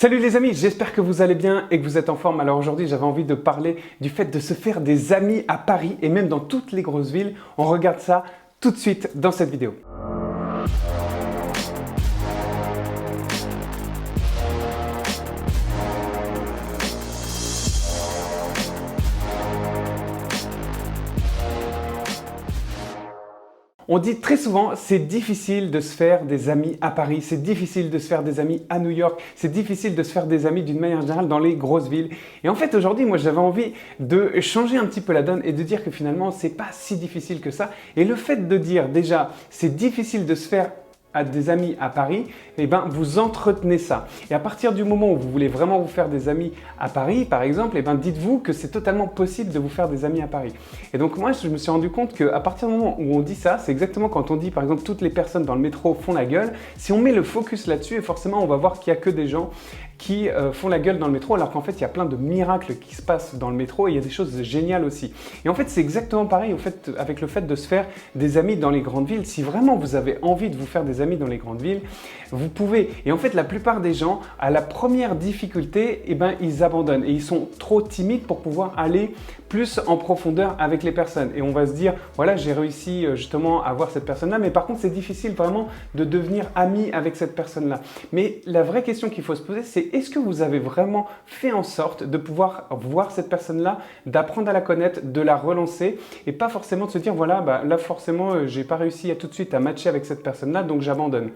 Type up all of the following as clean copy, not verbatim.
Salut les amis, j'espère que vous allez bien et que vous êtes en forme. Alors aujourd'hui, j'avais envie de parler du fait de se faire des amis à Paris et même dans toutes les grosses villes. On regarde ça tout de suite dans cette vidéo. On dit très souvent, c'est difficile de se faire des amis à Paris, c'est difficile de se faire des amis à New York, c'est difficile de se faire des amis d'une manière générale dans les grosses villes. Et en fait, aujourd'hui, moi, j'avais envie de changer un petit peu la donne et de dire que finalement, c'est pas si difficile que ça. Et le fait de dire déjà, c'est difficile de se faire à des amis à Paris, eh ben, vous entretenez ça. Et à partir du moment où vous voulez vraiment vous faire des amis à Paris, par exemple, eh ben, dites-vous que c'est totalement possible de vous faire des amis à Paris. Et donc moi, je me suis rendu compte qu'à partir du moment où on dit ça, c'est exactement quand on dit, par exemple, toutes les personnes dans le métro font la gueule. Si on met le focus là-dessus, et forcément, on va voir qu'il n'y a que des gens qui font la gueule dans le métro, alors qu'en fait, il y a plein de miracles qui se passent dans le métro et il y a des choses géniales aussi. Et en fait, c'est exactement pareil en fait, avec le fait de se faire des amis dans les grandes villes. Si vraiment vous avez envie de vous faire des amis dans les grandes villes, vous pouvez. Et en fait, la plupart des gens, à la première difficulté, eh ben, ils abandonnent et ils sont trop timides pour pouvoir aller plus en profondeur avec les personnes. Et on va se dire, voilà, j'ai réussi justement à voir cette personne-là, mais par contre, c'est difficile vraiment de devenir ami avec cette personne-là. Mais la vraie question qu'il faut se poser, c'est est-ce que vous avez vraiment fait en sorte de pouvoir voir cette personne-là, d'apprendre à la connaître, de la relancer et pas forcément de se dire, voilà, bah, là forcément, j'ai pas réussi à tout de suite à matcher avec cette personne-là, donc j'abandonne.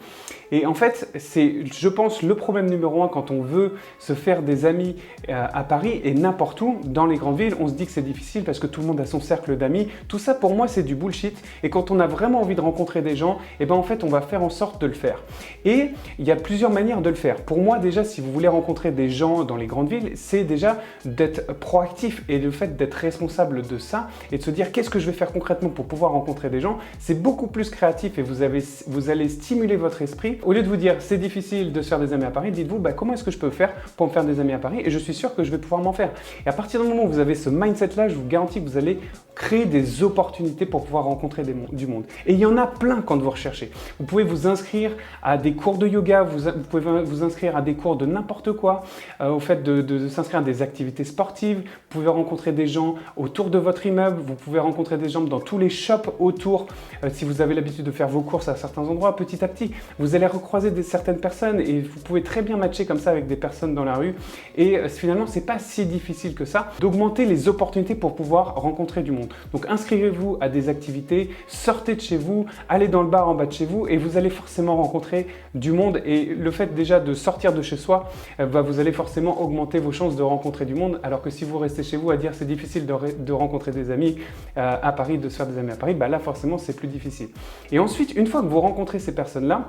Et en fait, c'est, je pense, le problème numéro un quand on veut se faire des amis à Paris et n'importe où, dans les grandes villes, on se dit que c'est difficile parce que tout le monde a son cercle d'amis. Tout ça, pour moi, c'est du bullshit. Et quand on a vraiment envie de rencontrer des gens, eh ben, en fait, on va faire en sorte de le faire. Et il y a plusieurs manières de le faire. Pour moi, déjà, si vous voulez rencontrer des gens dans les grandes villes, c'est déjà d'être proactif et le fait d'être responsable de ça et de se dire qu'est-ce que je vais faire concrètement pour pouvoir rencontrer des gens, c'est beaucoup plus créatif et vous allez stimuler votre esprit. Au lieu de vous dire c'est difficile de se faire des amis à Paris, dites-vous bah, comment est-ce que je peux faire pour me faire des amis à Paris et je suis sûr que je vais pouvoir m'en faire. Et à partir du moment où vous avez ce mindset-là, je vous garantis que vous allez créer des opportunités pour pouvoir rencontrer du monde. Et il y en a plein quand vous recherchez. Vous pouvez vous inscrire à des cours de yoga, vous pouvez vous inscrire à des cours de n'importe quoi, au fait de s'inscrire à des activités sportives, vous pouvez rencontrer des gens autour de votre immeuble, vous pouvez rencontrer des gens dans tous les shops autour, si vous avez l'habitude de faire vos courses à certains endroits, petit à petit, vous allez recroiser certaines personnes et vous pouvez très bien matcher comme ça avec des personnes dans la rue et finalement, c'est pas si difficile que ça d'augmenter les opportunités pour pouvoir rencontrer du monde. Donc inscrivez-vous à des activités, sortez de chez vous, allez dans le bar en bas de chez vous et vous allez forcément rencontrer du monde et le fait déjà de sortir de chez soi, vous allez forcément augmenter vos chances de rencontrer du monde alors que si vous restez chez vous à dire c'est difficile de rencontrer des amis à Paris, de se faire des amis à Paris, bah là forcément c'est plus difficile. Et ensuite, une fois que vous rencontrez ces personnes-là,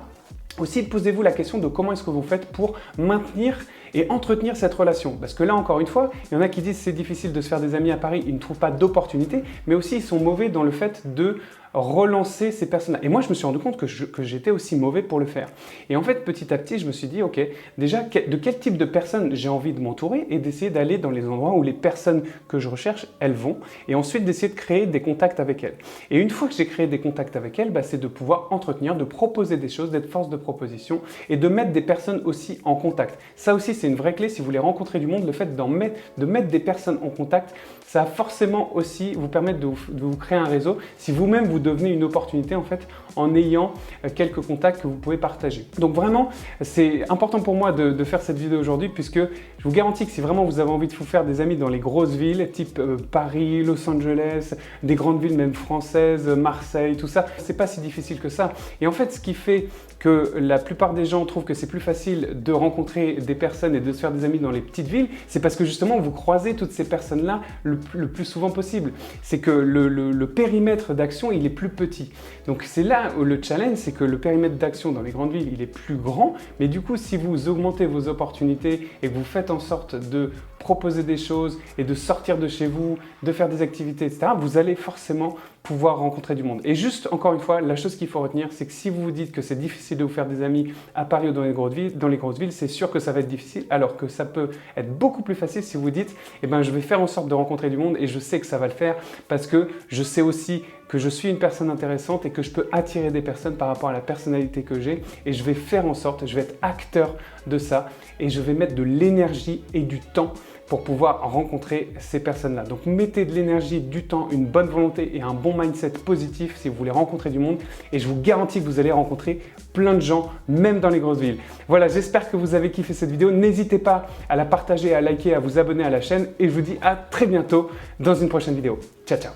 aussi posez-vous la question de comment est-ce que vous faites pour maintenir et entretenir cette relation. Parce que là, encore une fois, il y en a qui disent c'est difficile de se faire des amis à Paris, ils ne trouvent pas d'opportunité, mais aussi ils sont mauvais dans le fait de relancer ces personnes-là. Et moi, je me suis rendu compte que j'étais aussi mauvais pour le faire. Et en fait, petit à petit, je me suis dit, ok, déjà, de quel type de personnes j'ai envie de m'entourer et d'essayer d'aller dans les endroits où les personnes que je recherche, elles vont. Et ensuite, d'essayer de créer des contacts avec elles. Et une fois que j'ai créé des contacts avec elles, bah, c'est de pouvoir entretenir, de proposer des choses, d'être force de proposition et de mettre des personnes aussi en contact. Ça aussi, c'est une vraie clé. Si vous voulez rencontrer du monde, le fait de mettre des personnes en contact, ça va forcément aussi vous permettre de vous créer un réseau. Si vous-même, vous devenez une opportunité en fait en ayant quelques contacts que vous pouvez partager. Donc vraiment, c'est important pour moi de faire cette vidéo aujourd'hui puisque je vous garantis que si vraiment vous avez envie de vous faire des amis dans les grosses villes, type Paris, Los Angeles, des grandes villes même françaises, Marseille, tout ça, c'est pas si difficile que ça. Et en fait, ce qui fait que la plupart des gens trouvent que c'est plus facile de rencontrer des personnes et de se faire des amis dans les petites villes, c'est parce que justement vous croisez toutes ces personnes-là le plus souvent possible. C'est que le périmètre d'action, il est plus petit. Donc c'est là où le challenge, c'est que le périmètre d'action dans les grandes villes, il est plus grand, mais du coup, si vous augmentez vos opportunités et que vous faites en sorte de proposer des choses et de sortir de chez vous, de faire des activités, etc., vous allez forcément pouvoir rencontrer du monde. Et juste, encore une fois, la chose qu'il faut retenir, c'est que si vous vous dites que c'est difficile de vous faire des amis à Paris ou dans les grosses villes, c'est sûr que ça va être difficile, alors que ça peut être beaucoup plus facile si vous dites, eh ben, je vais faire en sorte de rencontrer du monde et je sais que ça va le faire parce que je sais aussi que je suis une personne intéressante et que je peux attirer des personnes par rapport à la personnalité que j'ai, et je vais faire en sorte, je vais être acteur de ça et je vais mettre de l'énergie et du temps pour pouvoir rencontrer ces personnes-là. Donc mettez de l'énergie, du temps, une bonne volonté et un bon mindset positif si vous voulez rencontrer du monde, et je vous garantis que vous allez rencontrer plein de gens, même dans les grosses villes. Voilà, j'espère que vous avez kiffé cette vidéo. N'hésitez pas à la partager, à liker, à vous abonner à la chaîne, et je vous dis à très bientôt dans une prochaine vidéo. Ciao, ciao!